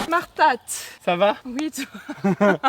Martat. Ça va? Oui, toi.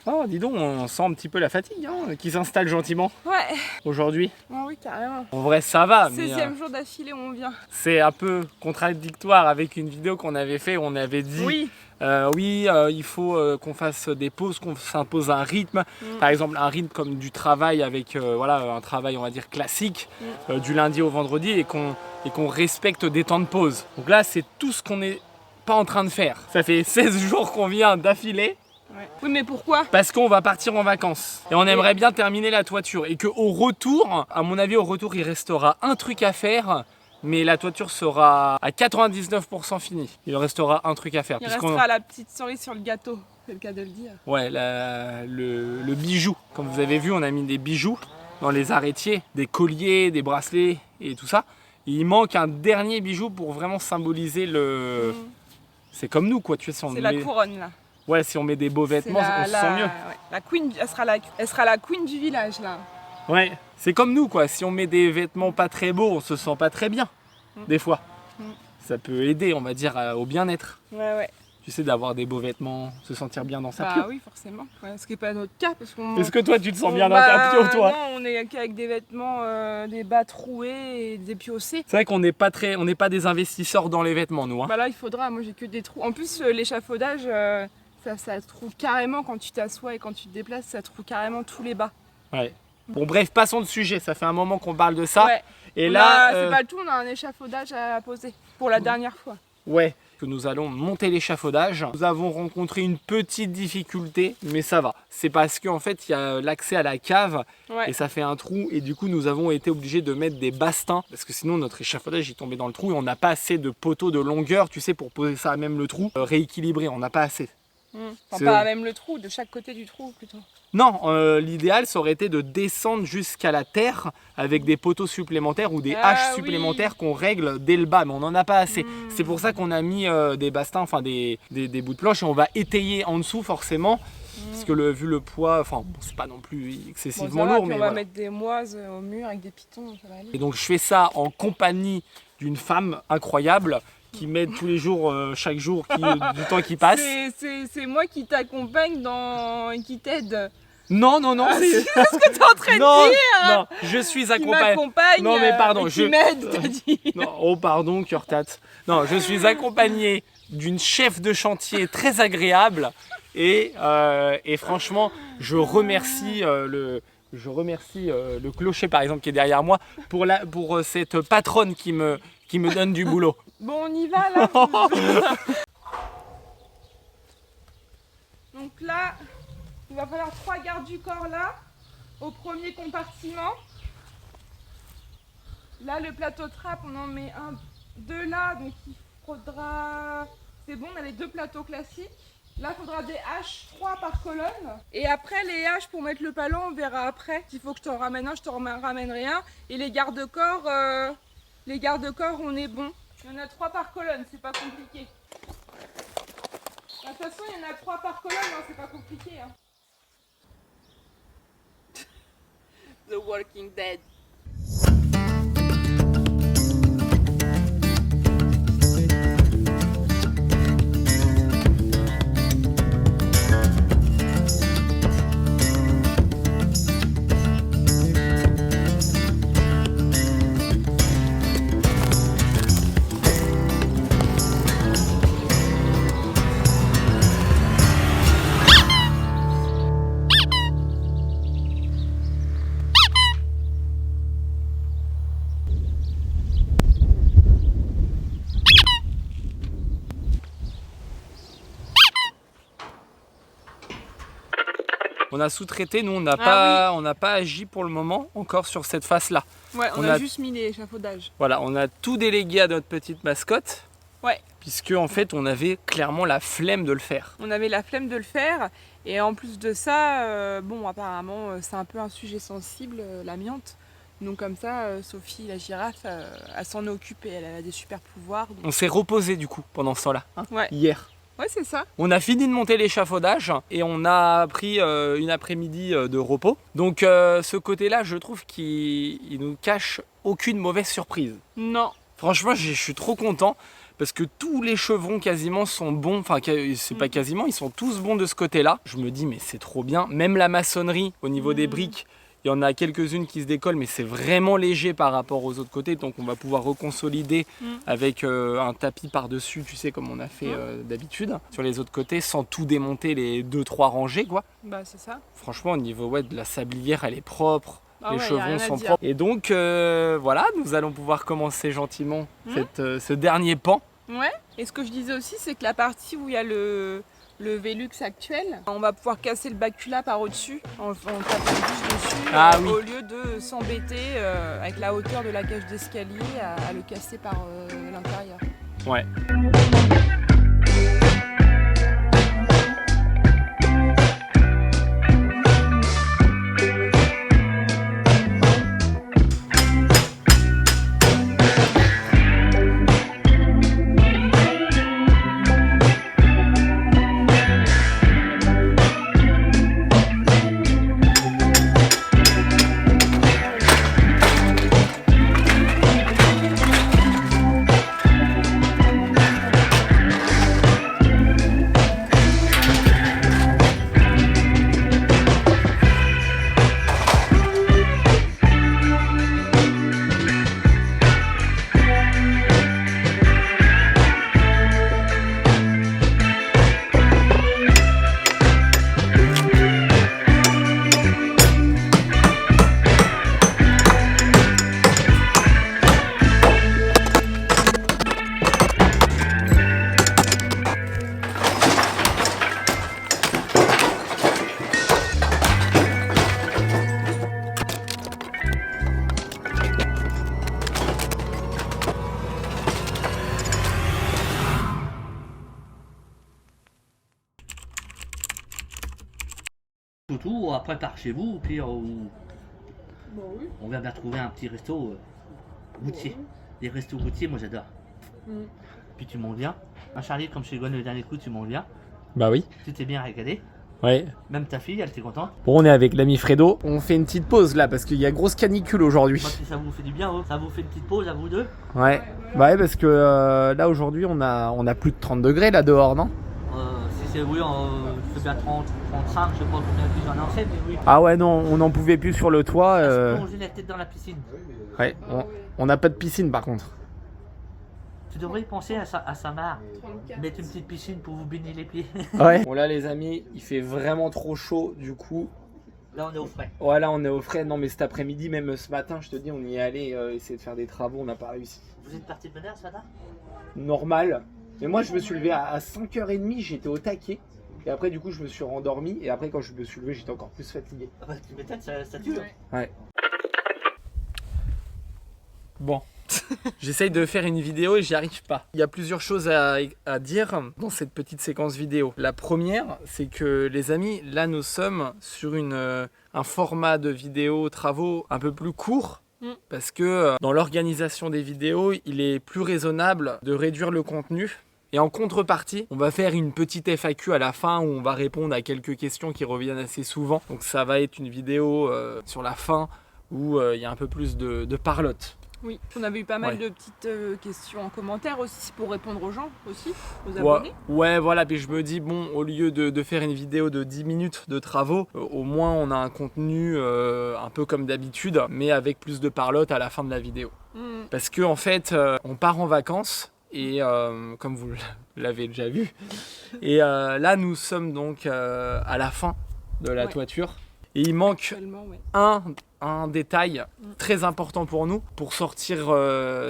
Oh, dis donc, on sent un petit peu la fatigue qui s'installe gentiment Ouais. aujourd'hui. Oh, oui, carrément. En vrai, ça va, mais 16e jour d'affilée où on vient. c'est un peu contradictoire avec une vidéo qu'on avait fait où on avait dit Oui. il faut qu'on fasse des pauses, qu'on s'impose un rythme. Par exemple, un rythme comme du travail avec un travail, on va dire, classique, du lundi au vendredi et qu'on respecte des temps de pause. Donc là, c'est tout ce qu'on n'est pas en train de faire. Ça fait 16 jours qu'on vient d'affilée. Ouais. Oui, mais pourquoi? Parce qu'on va partir en vacances et on aimerait bien terminer la toiture et qu'au retour, à mon avis, il restera un truc à faire, mais la toiture sera à 99% finie. Il restera un truc à faire. Il restera la petite cerise sur le gâteau, c'est le cas de le dire. Ouais, le bijou. Comme vous avez vu, on a mis des bijoux dans les arrêtiers, des colliers, des bracelets et tout ça. Il manque un dernier bijou pour vraiment symboliser le... C'est comme nous, quoi. Tu sais, c'est la couronne, là. Ouais, si on met des beaux vêtements, on se sent mieux. Ouais. La queen, elle sera la queen du village, là. Ouais, c'est comme nous, quoi. Si on met des vêtements pas très beaux, on se sent pas très bien, des fois. Ça peut aider, on va dire, au bien-être. Ouais. Tu sais, d'avoir des beaux vêtements, se sentir bien dans sa peau. Bah oui, forcément. Ouais, ce qui n'est pas notre cas. Est-ce que toi, tu te sens bien dans ta peau, toi? Non, on est qu'avec des vêtements, des bas troués et des piossés. C'est vrai qu'on n'est pas des investisseurs dans les vêtements, nous. Bah là, il faudra. Moi, j'ai que des trous. En plus, l'échafaudage, ça troue carrément quand tu t'assois et quand tu te déplaces, ça troue carrément tous les bas. Ouais. Bon, bref, passons de sujet. Ça fait un moment qu'on parle de ça. Ouais. Et là, c'est pas le tout. On a un échafaudage à poser pour la dernière fois. Ouais. Que nous allons monter l'échafaudage. Nous avons rencontré une petite difficulté, mais ça va. C'est parce qu'en fait, il y a l'accès à la cave et ça fait un trou. Et du coup, nous avons été obligés de mettre des bastins parce que sinon, notre échafaudage est tombé dans le trou et on n'a pas assez de poteaux de longueur, tu sais, pour poser ça à même le trou, rééquilibré. On n'a pas assez. Enfin, pas même le trou, de chaque côté du trou plutôt. Non, l'idéal ça aurait été de descendre jusqu'à la terre avec des poteaux supplémentaires ou des haches supplémentaires qu'on règle dès le bas, mais on n'en a pas assez. C'est pour ça qu'on a mis des bastins, enfin des bouts de planche et on va étayer en dessous forcément. Parce que vu le poids, enfin bon, c'est pas non plus excessivement lourd. Mais on va mettre des moises au mur avec des pitons, ça va aller. Et donc je fais ça en compagnie d'une femme incroyable qui m'aide tous les jours, chaque jour du temps qui passe. C'est moi qui t'accompagne qui t'aide. Non, c'est ce que tu es en train de dire. Non, je suis accompagné. Qui m'accompagne. Non, mais pardon, qui m'aide, t'as dit. Non, oh pardon, cœur tate. Non, je suis accompagné d'une chef de chantier très agréable et franchement, je remercie le clocher par exemple qui est derrière moi pour cette patronne qui me donne du boulot. Bon, on y va là. Donc là, il va falloir 3 gardes du corps là, au premier compartiment. Là, le plateau trappe, on en met 2 là, donc il faudra... C'est bon, on a les 2 plateaux classiques. Là, il faudra des haches, 3 par colonne. Et après, les haches pour mettre le palon, on verra après. S'il faut que je t'en ramène un, je t'en ramènerai un. Et les garde-corps, on est bon. Il y en a 3 par colonne, c'est pas compliqué. De toute façon, il y en a 3 par colonne, hein, c'est pas compliqué. Hein. The Walking Dead. On a sous-traité, nous on n'a pas agi pour le moment encore sur cette face-là. Ouais, on a juste mis les échafaudages. Voilà, on a tout délégué à notre petite mascotte. Ouais. Puisque en fait on avait clairement la flemme de le faire. On avait la flemme de le faire et en plus de ça, bon apparemment c'est un peu un sujet sensible, l'amiante. Donc comme ça, Sophie la girafe, elle s'en occupe et elle a des super pouvoirs. Donc... On s'est reposé du coup pendant ce temps-là, hier. Ouais, c'est ça. On a fini de monter l'échafaudage et on a pris une après-midi de repos. Donc ce côté-là, je trouve qu'il nous cache aucune mauvaise surprise. Non. Franchement, je suis trop content parce que tous les chevrons quasiment sont bons, enfin c'est pas quasiment, ils sont tous bons de ce côté-là. Je me dis mais c'est trop bien, même la maçonnerie au niveau des briques, il y en a quelques-unes qui se décollent, mais c'est vraiment léger par rapport aux autres côtés, donc on va pouvoir reconsolider avec un tapis par-dessus, tu sais, comme on a fait d'habitude, sur les autres côtés, sans tout démonter les 2-3 rangées, quoi. Bah c'est ça. Franchement, au niveau de la sablière, elle est propre, les y a chevrons rien à sont dire. propres. Et donc, voilà, nous allons pouvoir commencer gentiment ce dernier pan. Ouais. Et ce que je disais aussi, c'est que la partie où il y a le Velux actuel, on va pouvoir casser le bacula par au-dessus en tapant juste dessus, au lieu de s'embêter avec la hauteur de la cage d'escalier à le casser par l'intérieur. Ouais. Tout, après par chez vous, puis Bon, oui. on vient bien trouver un petit resto routier. Les restos routiers, moi j'adore. Puis tu montes bien. Hein, Charlie, comme chez Gwen le dernier coup, tu montes bien. Bah oui. Tu t'es bien régalé. Ouais. Même ta fille, elle était contente. Bon, on est avec l'ami Fredo. On fait une petite pause là parce qu'il y a grosse canicule aujourd'hui. Moi, si ça vous fait du bien, ça vous fait une petite pause à vous deux. Ouais. Bah ouais, parce que là aujourd'hui on a plus de 30 degrés là dehors, non? Si c'est oui, c'est bien 30, 35, je sais pas combien plus j'en ai en fait, mais oui. Ah ouais, non, on n'en pouvait plus sur le toit. Plonger la tête dans la piscine. Ouais, on n'a pas de piscine par contre. Tu devrais y penser à sa mare. Mettre une petite piscine pour vous baigner les pieds. Ouais. Bon là les amis, il fait vraiment trop chaud du coup. Là on est au frais. Ouais, là on est au frais. Non mais cet après-midi, même ce matin, je te dis, on y est allé essayer de faire des travaux, on n'a pas réussi. Vous êtes parti de bonne heure ce matin? Normal. Mais moi je me suis levé à 5h30, j'étais au taquet. Et après du coup je me suis rendormi. Et après quand je me suis levé, j'étais encore plus fatigué. Ah bah tu m'étonnes, ça tue. Ouais. Bon. J'essaye de faire une vidéo et j'y arrive pas. Il y a plusieurs choses à dire dans cette petite séquence vidéo. La première, c'est que les amis, là nous sommes sur un format de vidéo travaux un peu plus court. Parce que dans l'organisation des vidéos, il est plus raisonnable de réduire le contenu. Et en contrepartie, on va faire une petite FAQ à la fin où on va répondre à quelques questions qui reviennent assez souvent. Donc ça va être une vidéo sur la fin où il y a un peu plus de parlotte. Oui, on avait eu pas mal de petites questions en commentaire aussi pour répondre aux gens aussi, aux abonnés. Ouais, voilà, puis je me dis, bon, au lieu de faire une vidéo de 10 minutes de travaux, au moins on a un contenu un peu comme d'habitude, mais avec plus de parlotte à la fin de la vidéo. Parce que en fait, on part en vacances, et comme vous l'avez déjà vu, et là nous sommes donc à la fin de la toiture. Et il manque un détail très important pour nous. Pour sortir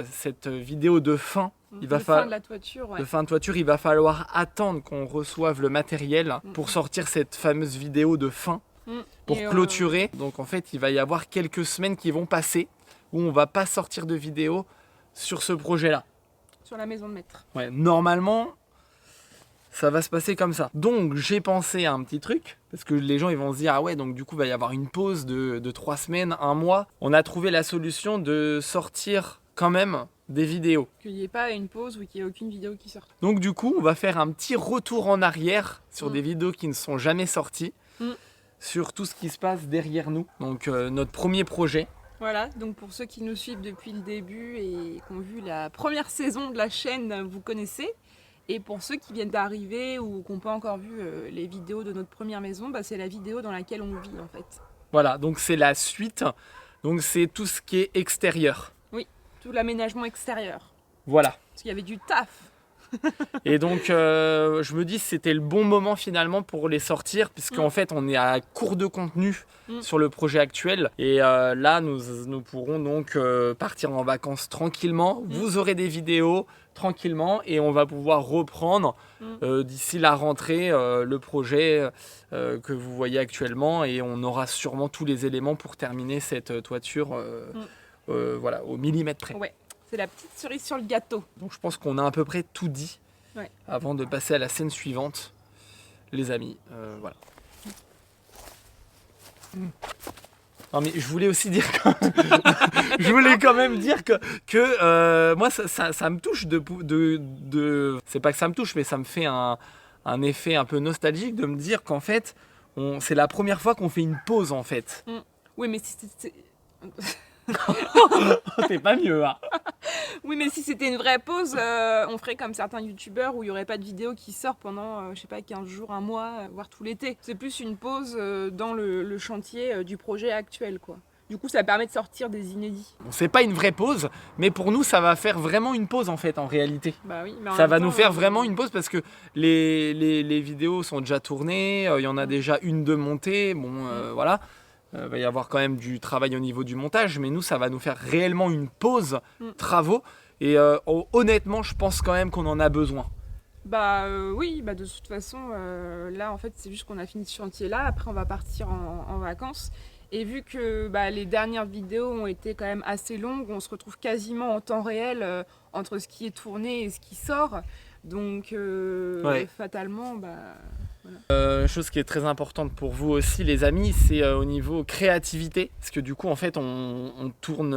cette vidéo de fin, fin de la toiture, de fin de toiture, il va falloir attendre qu'on reçoive le matériel pour sortir cette fameuse vidéo de fin, pour clôturer. Donc en fait, il va y avoir quelques semaines qui vont passer où on va pas sortir de vidéo sur ce projet-là. Sur la maison de maître. Ouais, normalement, ça va se passer comme ça. Donc j'ai pensé à un petit truc, parce que les gens ils vont se dire, ah ouais, donc du coup il va y avoir une pause de 3 semaines, 1 mois. On a trouvé la solution de sortir quand même des vidéos. Qu'il n'y ait pas une pause ou qu'il n'y ait aucune vidéo qui sorte. Donc du coup on va faire un petit retour en arrière sur des vidéos qui ne sont jamais sorties, sur tout ce qui se passe derrière nous. Donc notre premier projet, Voilà, donc pour ceux qui nous suivent depuis le début et qui ont vu la première saison de la chaîne, vous connaissez. Et pour ceux qui viennent d'arriver ou qui n'ont pas encore vu les vidéos de notre première maison, bah, c'est la vidéo dans laquelle on vit en fait. Voilà, donc c'est la suite. Donc c'est tout ce qui est extérieur. Oui, tout l'aménagement extérieur. Voilà. Parce qu'il y avait du taf. Et donc je me dis que c'était le bon moment finalement pour les sortir, puisqu'en fait on est à court de contenu sur le projet actuel. Et là nous pourrons donc partir en vacances tranquillement. Vous aurez des vidéos tranquillement et on va pouvoir reprendre d'ici la rentrée le projet que vous voyez actuellement, et on aura sûrement tous les éléments pour terminer cette toiture voilà, au millimètre près. Ouais. C'est la petite cerise sur le gâteau. Donc je pense qu'on a à peu près tout dit avant de passer à la scène suivante, les amis. Voilà. Non mais je voulais aussi dire je voulais quand même dire que moi ça me touche c'est pas que ça me touche, mais ça me fait un effet un peu nostalgique de me dire qu'en fait c'est la première fois qu'on fait une pause en fait. Oui mais c'est... C'est pas mieux, hein. Oui, mais si c'était une vraie pause, on ferait comme certains youtubeurs où il n'y aurait pas de vidéo qui sort pendant, je sais pas, 15 jours, un mois, voire tout l'été. C'est plus une pause dans le chantier du projet actuel, quoi. Du coup, ça permet de sortir des inédits. Bon, c'est pas une vraie pause, mais pour nous, ça va faire vraiment une pause en fait, en réalité. Bah oui, mais ça va nous faire vraiment une pause parce que les vidéos sont déjà tournées, il y en a déjà une de montée, bon, voilà. Il va y avoir quand même du travail au niveau du montage, mais nous, ça va nous faire réellement une pause travaux. Et honnêtement, je pense quand même qu'on en a besoin. Bah oui, bah de toute façon, là, en fait, c'est juste qu'on a fini ce chantier-là. Après, on va partir en vacances. Et vu que les dernières vidéos ont été quand même assez longues, on se retrouve quasiment en temps réel entre ce qui est tourné et ce qui sort. Donc, fatalement, voilà. Chose qui est très importante pour vous aussi, les amis, c'est au niveau créativité, parce que du coup en fait on tourne,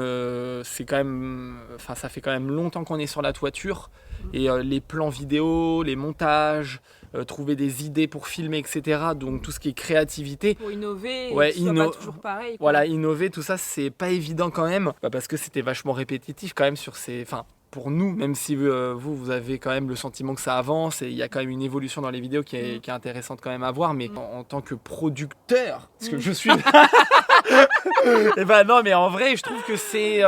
c'est quand même, enfin ça fait quand même longtemps qu'on est sur la toiture, et les plans vidéo, les montages, trouver des idées pour filmer, etc. Donc tout ce qui est créativité. Pour innover, et que ce soit pas toujours pareil, quoi. Voilà, innover, tout ça c'est pas évident quand même, parce que c'était vachement répétitif quand même sur ces, enfin, pour nous, même si vous avez quand même le sentiment que ça avance, et il y a quand même une évolution dans les vidéos qui est intéressante quand même à voir, mais en tant que producteur, parce que je suis... Et non, mais en vrai, je trouve que c'est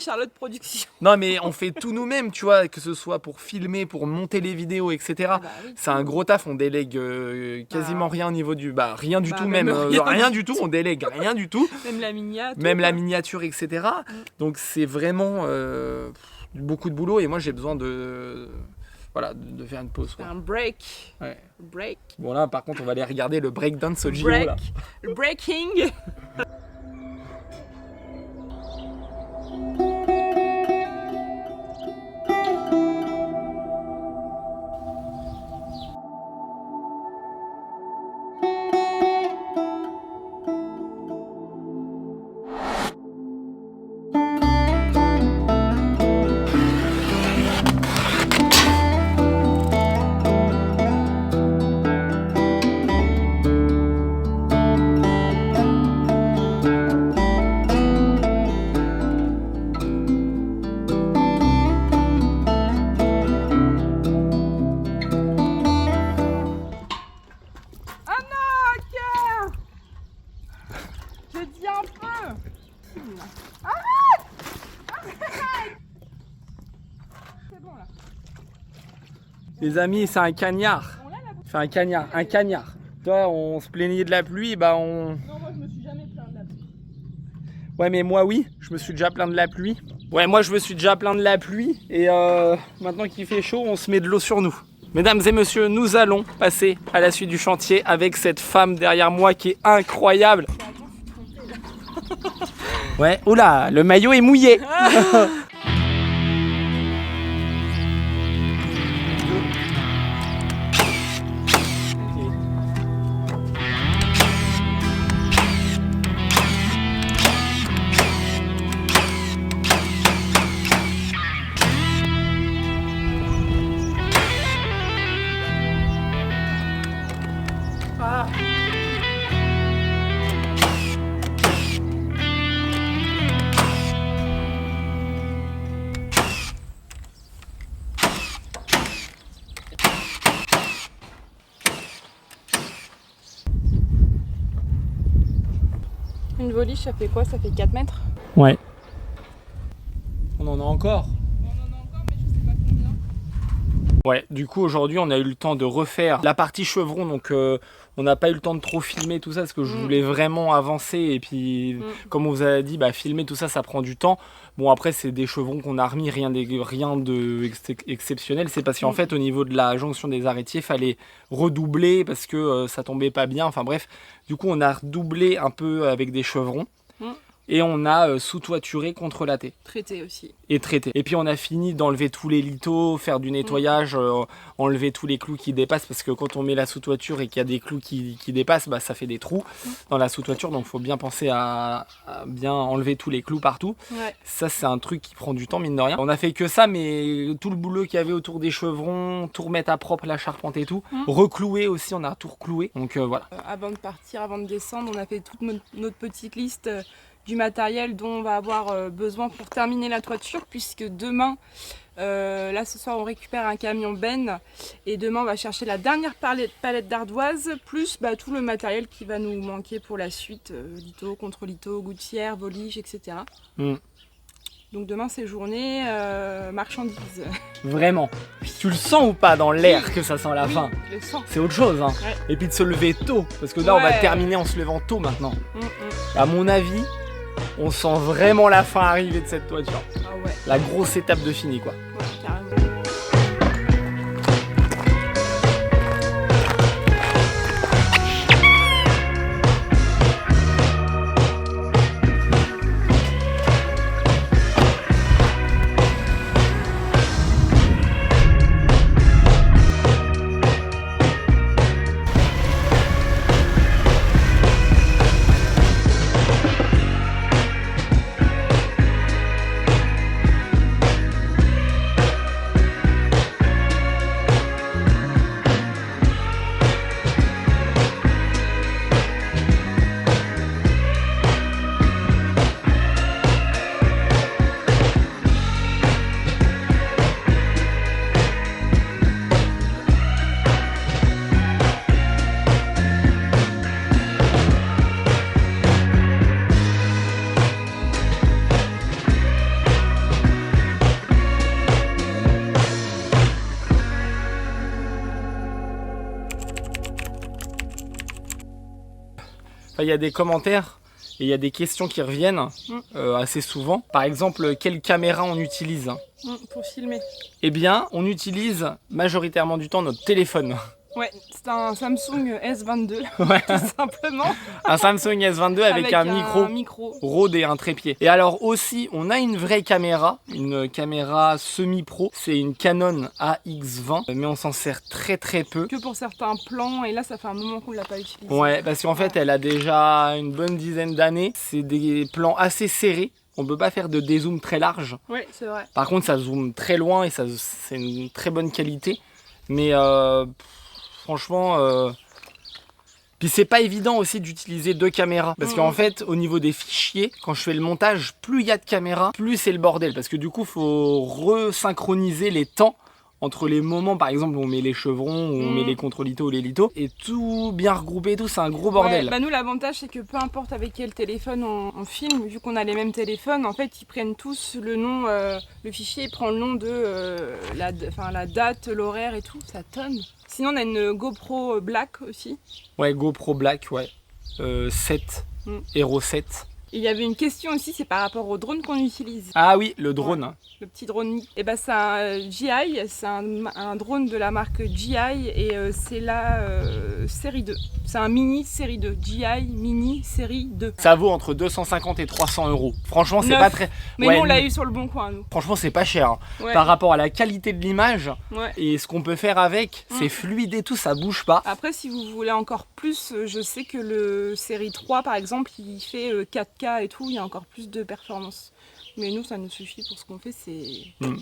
Charlotte Production. Non, mais on fait tout nous-mêmes, tu vois, que ce soit pour filmer, pour monter les vidéos, etc. Oui. C'est un gros taf, on délègue quasiment rien au niveau du... rien du tout même. Rien du tout, on délègue rien du tout. Même la miniature, etc. Donc c'est vraiment... beaucoup de boulot, et moi j'ai besoin de faire une pause, quoi. Un break. Ouais. Break. Bon là par contre on va aller regarder le breakdance au JO là. Le breaking. Les amis, c'est un cagnard. Enfin un cagnard. Toi, on se plaignait de la pluie, Non, moi je me suis jamais plaint de la pluie. Ouais, mais moi oui, je me suis déjà plaint de la pluie. Ouais, moi je me suis déjà plaint de la pluie, et maintenant qu'il fait chaud, on se met de l'eau sur nous. Mesdames et messieurs, nous allons passer à la suite du chantier avec cette femme derrière moi qui est incroyable. Ouais, oula, le maillot est mouillé. voliche, ça fait quoi? Ça fait 4 mètres? Ouais. On en a encore. On en a encore, mais je sais pas combien. Ouais, du coup aujourd'hui on a eu le temps de refaire la partie chevron, donc on n'a pas eu le temps de trop filmer tout ça parce que je voulais vraiment avancer et puis comme on vous a dit, filmer tout ça, ça prend du temps. Bon après c'est des chevrons qu'on a remis, rien de exceptionnel, c'est parce qu'en fait au niveau de la jonction des arrêtiers, fallait redoubler parce que ça tombait pas bien, enfin bref, du coup on a redoublé un peu avec des chevrons. Et on a sous-toituré, contrelaté. Traité aussi. Et traité. Et puis on a fini d'enlever tous les lithos, faire du nettoyage, enlever tous les clous qui dépassent, parce que quand on met la sous-toiture et qu'il y a des clous qui dépassent, ça fait des trous dans la sous-toiture, donc il faut bien penser à bien enlever tous les clous partout. Ouais. Ça c'est un truc qui prend du temps, mine de rien. On a fait que ça, mais tout le boulot qu'il y avait autour des chevrons, tout remettre à propre, la charpente et tout, reclouer aussi, on a tout recloué, donc voilà. Avant de partir, avant de descendre, on a fait toute notre petite liste du matériel dont on va avoir besoin pour terminer la toiture, puisque demain, là ce soir on récupère un camion Ben et demain on va chercher la dernière palette d'ardoise plus tout le matériel qui va nous manquer pour la suite, litho, contre-litho, gouttière, volige, etc. Donc demain c'est journée marchandise. Vraiment. Tu le sens ou pas dans l'air que ça sent la fin? Je le sens. C'est autre chose, hein. Ouais. Et puis de se lever tôt, parce que là on va terminer en se levant tôt maintenant. À mon avis, on sent vraiment la fin arriver de cette toiture. Ah ouais. La grosse étape de fini quoi. Ouais, carrément. Il y a des commentaires et il y a des questions qui reviennent assez souvent. Par exemple, quelle caméra on utilise pour filmer? Eh bien, on utilise majoritairement du temps notre téléphone. Ouais, c'est un Samsung S22, tout simplement. Un Samsung S22 avec un micro Rode et un trépied. Et alors aussi, on a une vraie caméra, une caméra semi-pro. C'est une Canon AX20, mais on s'en sert très très peu. Que pour certains plans, et là ça fait un moment qu'on ne l'a pas utilisé. Ouais, parce qu'en fait, elle a déjà une bonne dizaine d'années. C'est des plans assez serrés. On ne peut pas faire de dézoom très large. Oui, c'est vrai. Par contre, ça zoome très loin et c'est une très bonne qualité. Mais franchement, puis c'est pas évident aussi d'utiliser deux caméras. Parce qu'en fait, au niveau des fichiers, quand je fais le montage, plus il y a de caméras, plus c'est le bordel. Parce que du coup, il faut resynchroniser les temps entre les moments, par exemple, où on met les chevrons, où on met les contre-lithos ou les lithos, et tout bien regroupé et tout, c'est un gros bordel. Ouais, nous, l'avantage, c'est que peu importe avec quel téléphone on filme, vu qu'on a les mêmes téléphones, en fait, ils prennent tous le nom, le fichier prend le nom de la date, l'horaire et tout, ça tonne. Sinon, on a une GoPro Black aussi. Ouais, GoPro Black, ouais. 7, Hero 7. Et il y avait une question aussi, c'est par rapport au drone qu'on utilise. Ah oui, le drone. Ouais, le petit drone. Et ben c'est un GI, c'est un drone de la marque GI et c'est la série 2. C'est un mini série 2, GI mini série 2. Ça vaut entre 250 et 300 €. Franchement, c'est pas très... Mais nous, on l'a eu sur le bon coin, nous. Franchement, c'est pas cher. Hein. Ouais. Par rapport à la qualité de l'image et ce qu'on peut faire avec, c'est fluide et tout, ça bouge pas. Après, si vous voulez encore plus, je sais que le série 3, par exemple, il fait 4K et tout, il y a encore plus de performance. Mais nous, ça nous suffit pour ce qu'on fait, c'est...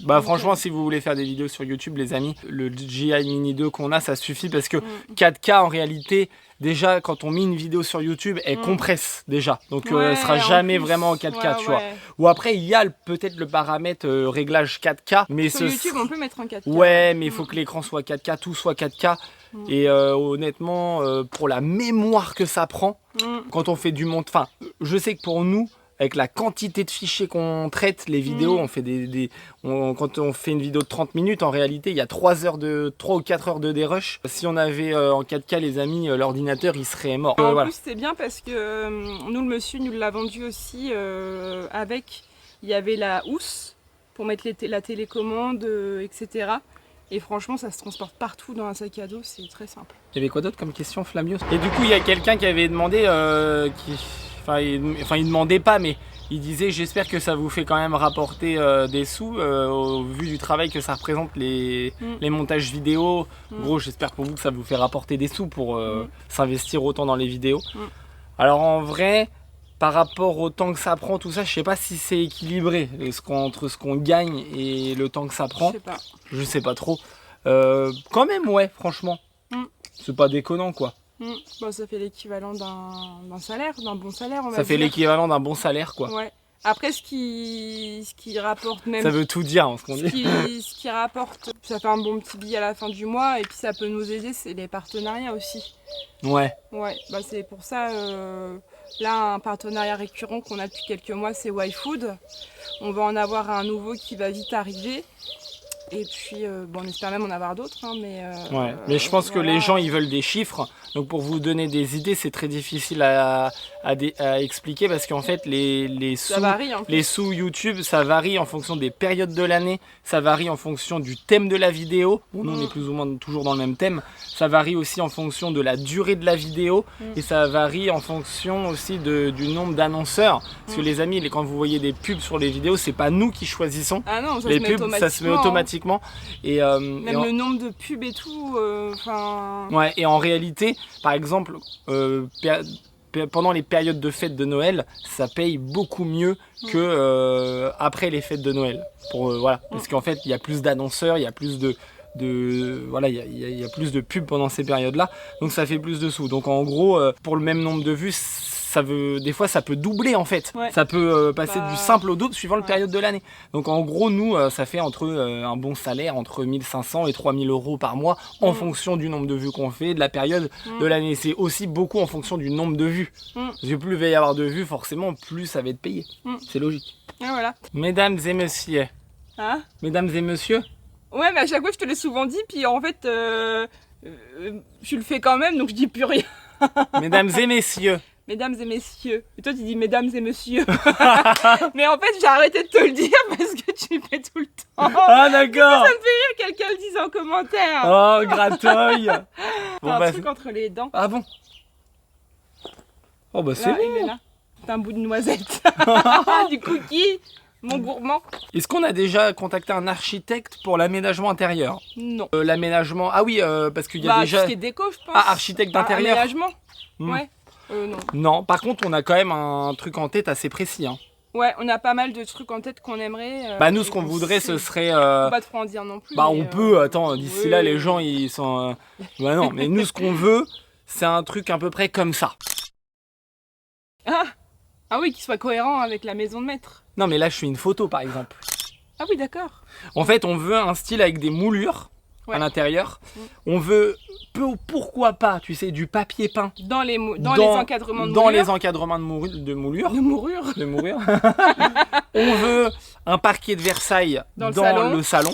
Bah franchement, si vous voulez faire des vidéos sur YouTube, les amis, le DJI Mini 2 qu'on a, ça suffit parce que 4K, en réalité, déjà, quand on met une vidéo sur YouTube, elle compresse déjà. Donc, elle sera jamais vraiment en 4K, tu vois. Ou après, il y a peut-être le paramètre réglage 4K. Mais sur YouTube, on peut mettre en 4K. Ouais, mais il faut que l'écran soit 4K, tout soit 4K. Et honnêtement, pour la mémoire que ça prend, quand on fait du montage... Enfin, je sais que pour nous... Avec la quantité de fichiers qu'on traite, les vidéos, on fait quand on fait une vidéo de 30 minutes, en réalité, il y a 3 ou 4 heures de dérush. Si on avait en 4K, les amis, l'ordinateur, il serait mort. En plus, c'est bien parce que nous, le monsieur, nous l'a vendu aussi avec... Il y avait la housse pour mettre la télécommande, etc. Et franchement, ça se transporte partout dans un sac à dos, c'est très simple. Il y avait quoi d'autre comme question, Flavius? Et du coup, il y a quelqu'un qui avait demandé... Enfin, il demandait pas, mais il disait j'espère que ça vous fait quand même rapporter des sous au vu du travail que ça représente les montages vidéo. Gros, j'espère pour vous que ça vous fait rapporter des sous pour s'investir autant dans les vidéos. Alors en vrai, par rapport au temps que ça prend, tout ça, je sais pas si c'est équilibré entre ce qu'on gagne et le temps que ça prend. Je sais pas trop. Quand même, ouais, franchement. C'est pas déconnant, quoi. Bon, ça fait l'équivalent d'un salaire, d'un bon salaire, on va dire. Ça fait l'équivalent d'un bon salaire, quoi. Ouais. Après, ce qui rapporte même... Ça veut tout dire, hein, ce qu'on dit. Ce qui rapporte, ça fait un bon petit billet à la fin du mois, et puis ça peut nous aider, c'est les partenariats aussi. Ouais. Ouais, bah c'est pour ça, là, un partenariat récurrent qu'on a depuis quelques mois, c'est YFood. On va en avoir un nouveau qui va vite arriver. Et puis, bon, on espère même en avoir d'autres, hein, mais je pense que les gens, ils veulent des chiffres. Donc, pour vous donner des idées, c'est très difficile à expliquer parce qu'en fait, les sous YouTube, ça varie en fonction des périodes de l'année. Ça varie en fonction du thème de la vidéo. Bon, nous, on est plus ou moins toujours dans le même thème. Ça varie aussi en fonction de la durée de la vidéo. Et ça varie en fonction aussi du nombre d'annonceurs. Parce que les amis, quand vous voyez des pubs sur les vidéos, c'est pas nous qui choisissons. Ah non, les pubs, ça se met automatiquement. Et, même le nombre de pubs et tout, ouais, et en réalité, par exemple, pendant les périodes de fêtes de Noël, ça paye beaucoup mieux que après les fêtes de Noël. Voilà, parce qu'en fait, il y a plus d'annonceurs, il y a plus voilà, il y a plus de pubs pendant ces périodes-là, donc ça fait plus de sous. Donc en gros, pour le même nombre de vues, des fois ça peut doubler en fait. Ça peut passer du simple au double suivant la période de l'année. Donc en gros, nous, ça fait un bon salaire entre 1500 et 3000 euros par mois en fonction du nombre de vues qu'on fait, de la période de l'année. C'est aussi beaucoup en fonction du nombre de vues. Parce que plus il va y avoir de vues, forcément, plus ça va être payé. C'est logique. Et voilà. Mesdames et messieurs. Hein? Mesdames et messieurs. Ouais, mais à chaque fois, je te l'ai souvent dit, puis en fait, je le fais quand même, donc je dis plus rien. Mesdames et messieurs. Mesdames et messieurs. Et toi, tu dis mesdames et messieurs. Mais en fait, j'ai arrêté de te le dire parce que tu le fais tout le temps. Ah, d'accord. Ça me fait rire, quelqu'un le dise en commentaire. Oh, gratouille. Bon, un truc entre les dents. Ah bon? Oh, bah c'est bon. Il est là. C'est un bout de noisette. Du cookie. Mon gourmand. Est-ce qu'on a déjà contacté un architecte pour l'aménagement intérieur? Non. L'aménagement... Ah oui, parce qu'il y a déjà... Tout ce qui est déco, je pense. Ah, architecte d'intérieur. Aménagement. Ouais. Non. Non, par contre, on a quand même un truc en tête assez précis. Hein. Ouais, on a pas mal de trucs en tête qu'on aimerait. Bah nous, ce qu'on voudrait, ce serait... On peut pas trop en dire non plus. Bah on peut, attends, d'ici là, les gens, ils sont... Bah non, mais nous, ce qu'on veut, c'est un truc à peu près comme ça. Ah oui, qui soit cohérent avec la maison de maître. Non, mais là, je fais une photo, par exemple. Ah oui, d'accord. En fait, on veut un style avec des moulures à l'intérieur. On veut, pourquoi pas, tu sais, du papier peint. Dans les encadrements de moulures. Dans les encadrements de moulures. De mourure. On veut un parquet de Versailles dans le salon.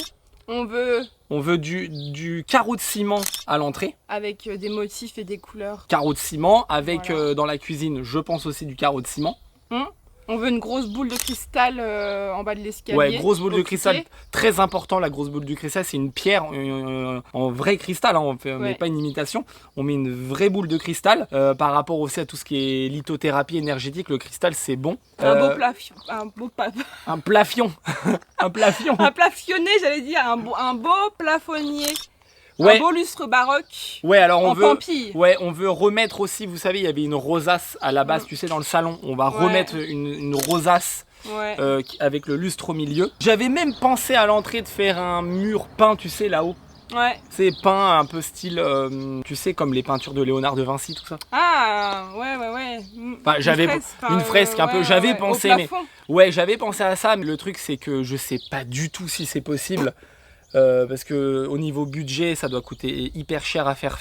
On veut du carreau de ciment à l'entrée. Avec des motifs et des couleurs. Carreau de ciment, avec dans la cuisine, je pense aussi du carreau de ciment. On veut une grosse boule de cristal en bas de l'escalier. Ouais, grosse boule de cristal, très important. La grosse boule de cristal, c'est une pierre en vrai cristal. Hein, on met pas une imitation. On met une vraie boule de cristal. Par rapport aussi à tout ce qui est lithothérapie énergétique, le cristal, c'est bon. Un beau plafion. Un plafion. Un plafion. Un plafonnier, j'allais dire. Un beau plafonnier. Ouais. Un beau lustre baroque. Ouais, alors on en veut. pampille. Ouais, on veut remettre aussi, vous savez, il y avait une rosace à la base, tu sais, dans le salon. On va remettre une rosace avec le lustre au milieu. J'avais même pensé à l'entrée de faire un mur peint, tu sais, là-haut. Ouais. C'est peint un peu style, tu sais, comme les peintures de Léonard de Vinci, tout ça. Ah, ouais. Enfin, j'avais une fresque un peu, j'avais pensé, mais ouais, j'avais pensé à ça, mais le truc c'est que je sais pas du tout si c'est possible. Parce que au niveau budget, ça doit coûter hyper cher à faire.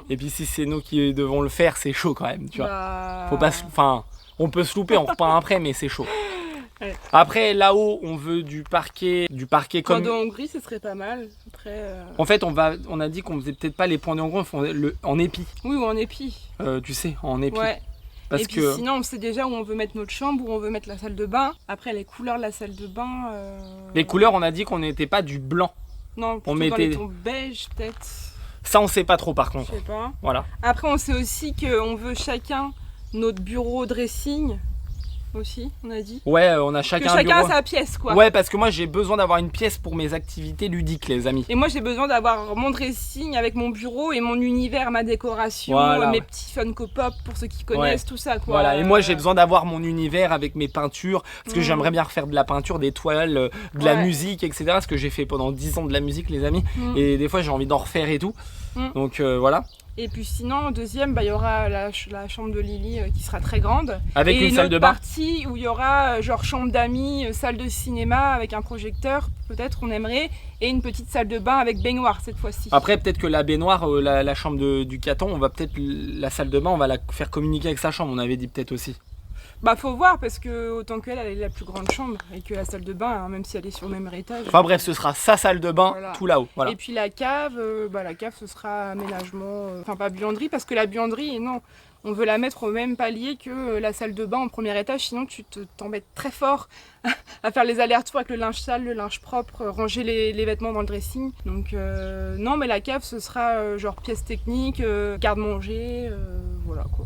Et puis si c'est nous qui devons le faire, c'est chaud quand même, tu vois. Bah... Faut pas, enfin, on peut se louper, on repeint après, mais c'est chaud. Ouais. Après, là-haut, on veut du parquet comme. Point de Hongrie, ce serait pas mal. Après, En fait, on a dit qu'on faisait peut-être pas les points de Hongrie, on faisait en épi. Oui, ou en épi. Tu sais, en épi. Ouais. Parce et puis sinon, on sait déjà où on veut mettre notre chambre, où on veut mettre la salle de bain. Après, les couleurs de la salle de bain. Les couleurs, on a dit qu'on n'était pas du blanc. Non, plutôt dans les tons beige peut-être. Ça, on sait pas trop par contre. Je sais pas. Voilà. Après, on sait aussi qu'on veut chacun notre bureau dressing. Aussi, on a dit. Ouais, on a chacun un bureau. Sa pièce, quoi. Ouais, parce que moi j'ai besoin d'avoir une pièce pour mes activités ludiques, les amis. Et moi j'ai besoin d'avoir mon dressing avec mon bureau et mon univers, ma décoration, mes petits Funko Pop pour ceux qui connaissent, tout ça, quoi. Voilà, et moi j'ai besoin d'avoir mon univers avec mes peintures, parce que j'aimerais bien refaire de la peinture, des toiles, de la musique, etc. Parce que j'ai fait pendant 10 ans de la musique, les amis. Et des fois j'ai envie d'en refaire et tout. Donc voilà. Et puis sinon, en deuxième, il y aura la chambre de Lily qui sera très grande. Avec une salle de bain. Partie où il y aura genre chambre d'amis, salle de cinéma avec un projecteur, peut-être on aimerait, et une petite salle de bain avec baignoire cette fois-ci. Après peut-être que la baignoire, la chambre du Caton, on va peut-être la salle de bain, on va la faire communiquer avec sa chambre, on avait dit peut-être aussi. Bah faut voir parce que autant qu'elle est la plus grande chambre et que la salle de bain, hein, même si elle est sur le même étage. Enfin bref, ce sera sa salle de bain, tout là-haut. Voilà. Et puis la cave, ce sera aménagement, enfin pas buanderie parce que la buanderie, non, on veut la mettre au même palier que la salle de bain en premier étage, sinon tu t'embêtes très fort à faire les allers-retours avec le linge sale, le linge propre, ranger les vêtements dans le dressing. Donc non, mais la cave ce sera genre pièce technique, garde-manger, voilà quoi.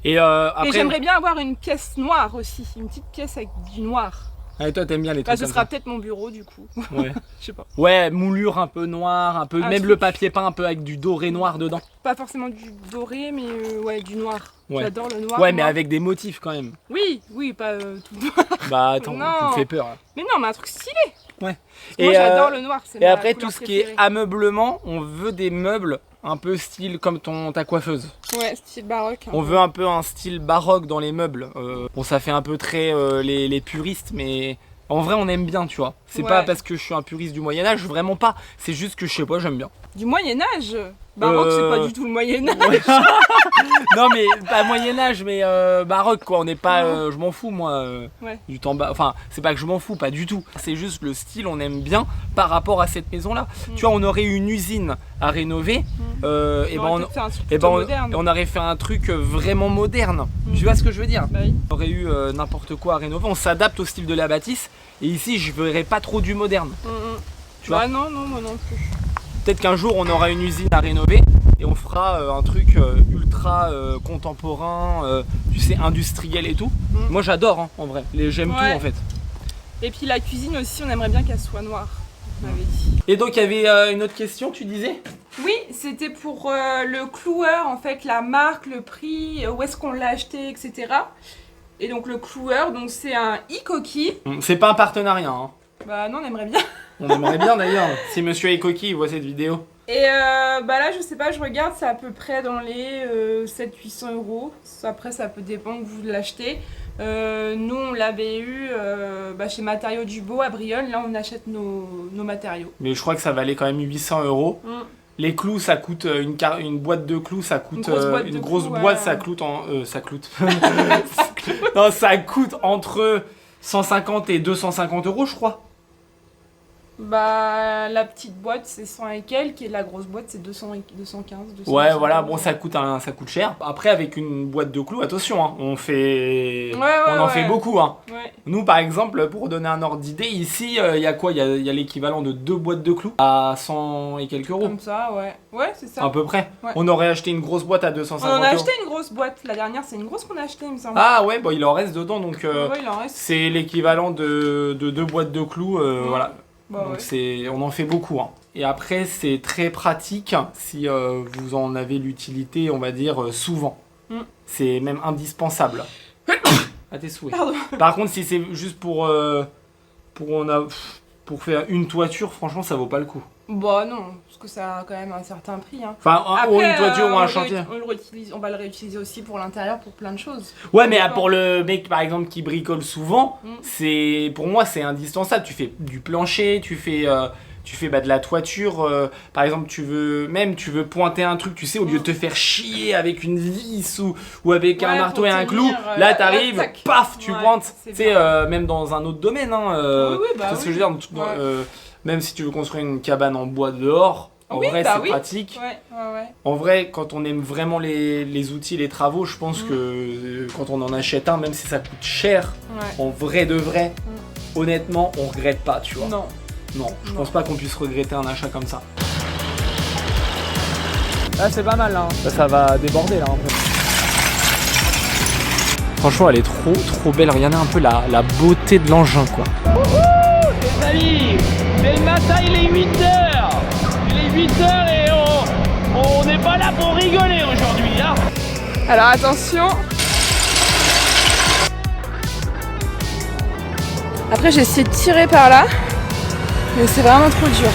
Et après... j'aimerais bien avoir une pièce noire aussi, une petite pièce avec du noir. Ah, et toi t'aimes bien les trucs ce sera peut-être mon bureau du coup. Ouais. Je sais pas. Ouais, moulure un peu noire, un peu même le papier peint un peu avec du doré noir dedans. Pas forcément du doré, mais ouais, du noir. Ouais. J'adore le noir. Ouais, mais avec des motifs quand même. Oui, pas tout noir. Bah attends, tu me fais peur. Là. Mais non, mais un truc stylé. Ouais. Moi j'adore le noir. Et après tout ce qui est ameublement, on veut des meubles un peu style comme ta coiffeuse. Ouais, style baroque. On veut un peu un style baroque dans les meubles. Bon, ça fait un peu très les puristes, mais en vrai on aime bien, tu vois. C'est pas parce que je suis un puriste du Moyen-Âge, vraiment pas. C'est juste que je sais pas, j'aime bien. Du Moyen-Âge ? Baroque, c'est pas du tout le Moyen-Âge. Ouais. Non, mais pas Moyen-Âge, mais baroque, quoi. On n'est pas. Je m'en fous, moi, du temps. Enfin, c'est pas que je m'en fous, pas du tout. C'est juste le style, on aime bien par rapport à cette maison-là. Tu vois, on aurait eu une usine à rénover. Et on aurait fait un truc vraiment moderne. Tu vois ce que je veux dire? Bah oui. On aurait eu n'importe quoi à rénover. On s'adapte au style de la bâtisse. Et ici, je verrais pas trop du moderne. Tu vois? Non, moi non plus. Peut-être qu'un jour on aura une usine à rénover et on fera un truc ultra contemporain, tu sais, industriel et tout. Moi j'adore hein, en vrai, j'aime tout en fait. Et puis la cuisine aussi, on aimerait bien qu'elle soit noire, on m'avait dit. Et donc il y avait une autre question, tu disais? Oui, c'était pour le cloueur en fait, la marque, le prix, où est-ce qu'on l'a acheté, etc. Et donc le cloueur, donc c'est un Ikoki. C'est pas un partenariat hein. Bah non, on aimerait bien. On aimerait bien d'ailleurs, si Monsieur Ikoki voit cette vidéo. Et bah là, je sais pas, je regarde, c'est à peu près dans les 700-800 €. Après, ça peut dépendre que vous l'achetez. Nous, on l'avait eu chez Matériaux du Beau à Brionne. Là, on achète nos matériaux. Mais je crois que ça valait quand même 800 €. Les clous, ça coûte une boîte de clous, ça coûte une grosse boîte, ça coûte ça coûte. Non, ça coûte entre 150 et 250 €, je crois. Bah la petite boîte c'est 100 et quelques et la grosse boîte c'est 215, 200. Ouais voilà, bon ça coûte cher. Après avec une boîte de clous, attention hein, on en fait beaucoup hein. Ouais. Nous par exemple, pour donner un ordre d'idée, ici il y a quoi? Il y a l'équivalent de 2 boîtes de clous à 100 et quelques €. Comme ça, ouais. Ouais, c'est ça. À peu près. Ouais. On aurait acheté une grosse boîte à 250 €. On en a acheté une grosse boîte, la dernière c'est une grosse qu'on a acheté il me semble. Ah ouais, bon il en reste dedans donc il en reste. C'est l'équivalent de 2 boîtes de clous, voilà. Bah donc on en fait beaucoup hein. Et après, c'est très pratique si vous en avez l'utilité, on va dire, souvent. C'est même indispensable. À tes souhaits. Pardon. Par contre, si c'est juste pour faire une toiture, franchement, ça vaut pas le coup. Bah non, parce que ça a quand même un certain prix. Hein. Enfin, ou une toiture ou un on chantier. on va le réutiliser aussi pour l'intérieur, pour plein de choses. Ouais, mais pour le mec, par exemple, qui bricole souvent, pour moi, c'est indispensable. Tu fais du plancher, tu fais de la toiture. Par exemple, tu veux pointer un truc, tu sais, au lieu de te faire chier avec une vis ou avec un marteau et un clou, là, t'arrives, paf, tu pointes. Tu sais, même dans un autre domaine. Hein, c'est ce que je veux dire. Même si tu veux construire une cabane en bois dehors, en vrai, c'est pratique. Ouais. En vrai, quand on aime vraiment les outils, les travaux, je pense que quand on en achète un, même si ça coûte cher, en vrai de vrai, honnêtement, on regrette pas, tu vois. Non, je pense pas qu'on puisse regretter un achat comme ça. Là, c'est pas mal, là. Ça va déborder, là, un peu. Franchement, elle est trop belle. Regardez un peu la beauté de l'engin, quoi. Les amis, dès le matin, il est 8h. Il est 8h et on n'est pas là pour rigoler aujourd'hui. Hein. Alors attention. Après j'ai essayé de tirer par là, mais c'est vraiment trop dur.